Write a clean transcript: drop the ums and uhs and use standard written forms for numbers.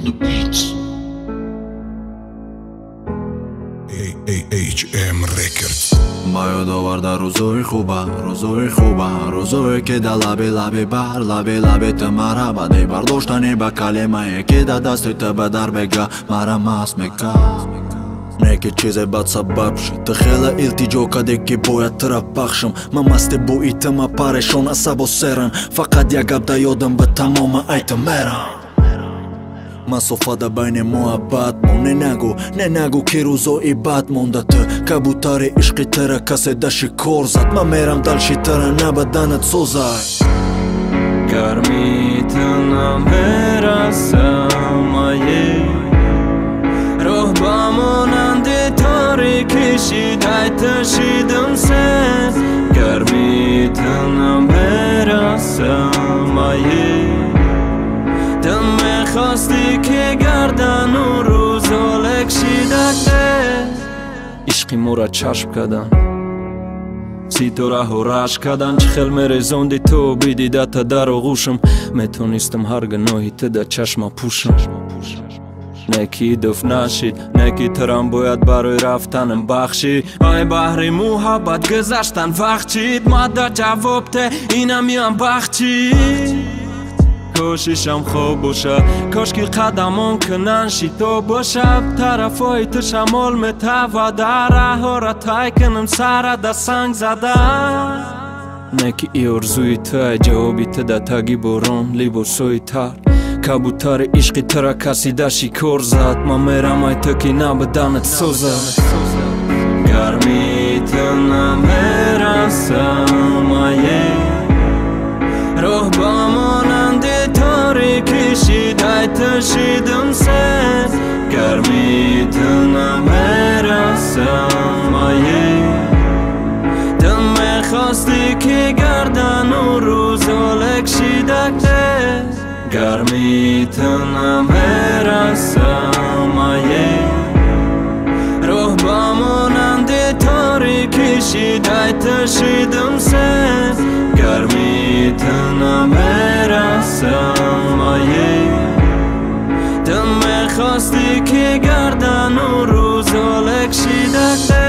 the beats. HM Records. Majo do varda rozohi khuba, rozohi ke da labe bar, labe të maraba dhe bardoshtani ba kalema e ke da dasti të badar bega mara mas me ka. Neke qize bat sa babsh të khela il ti gjoka dhe ki boja të rapakshëm ma mas të bu i të ma pare shon asa bo serën fakat ja gab da jodën bë ta mo ma aj të merën ma sofa da bajne mua bat mu ne nagu kiruzo i bat mu nda të kabutari ishki tëra ka se da shikorzat ma meram dal shitëra na badanët sozaj Karmitë në mera sa ma je Rohba mu në nditari kishit hajtë shidëm se Karmitë në mera sa ma je Të me khasti ke gardan u ruzolek shidakte Ishqi mura qashp kadan Si të rahorash kadan që khel me rezon di të bidi da të daro gushëm Me të nistëm hargënohi të da qash ma pushëm Neki dëfnashit, neki të rambojat baroj raftan në bakshi Oj bahri muhabat gëzashtan vakqit Ma da qavopte inam jam bakqit Kosh isham khobusha Kosh ki qadamon kënan shito bësha Tarafoj të shamol me tava dara Hora tajkën në sara da sang zada Neki i orzuj të e gjaobi të da tagi boron Libor sojtar Kabutari ishki tëra kasi da shikorzat Ma mera maj të kina bëdanët sozat Garmitë në mera sa ma je Rohba mu në nditari kishit hajtë shidëm se Garmitë në mera sa ma je Të me khasti ki gardan u ruzolek shidakte Garmitë në mera sa ma je Rohba mu në nditari kishit hajtë shidëm se Garmitë në mera sa ma je Të me khasti ki gardan u ruzolek shidakte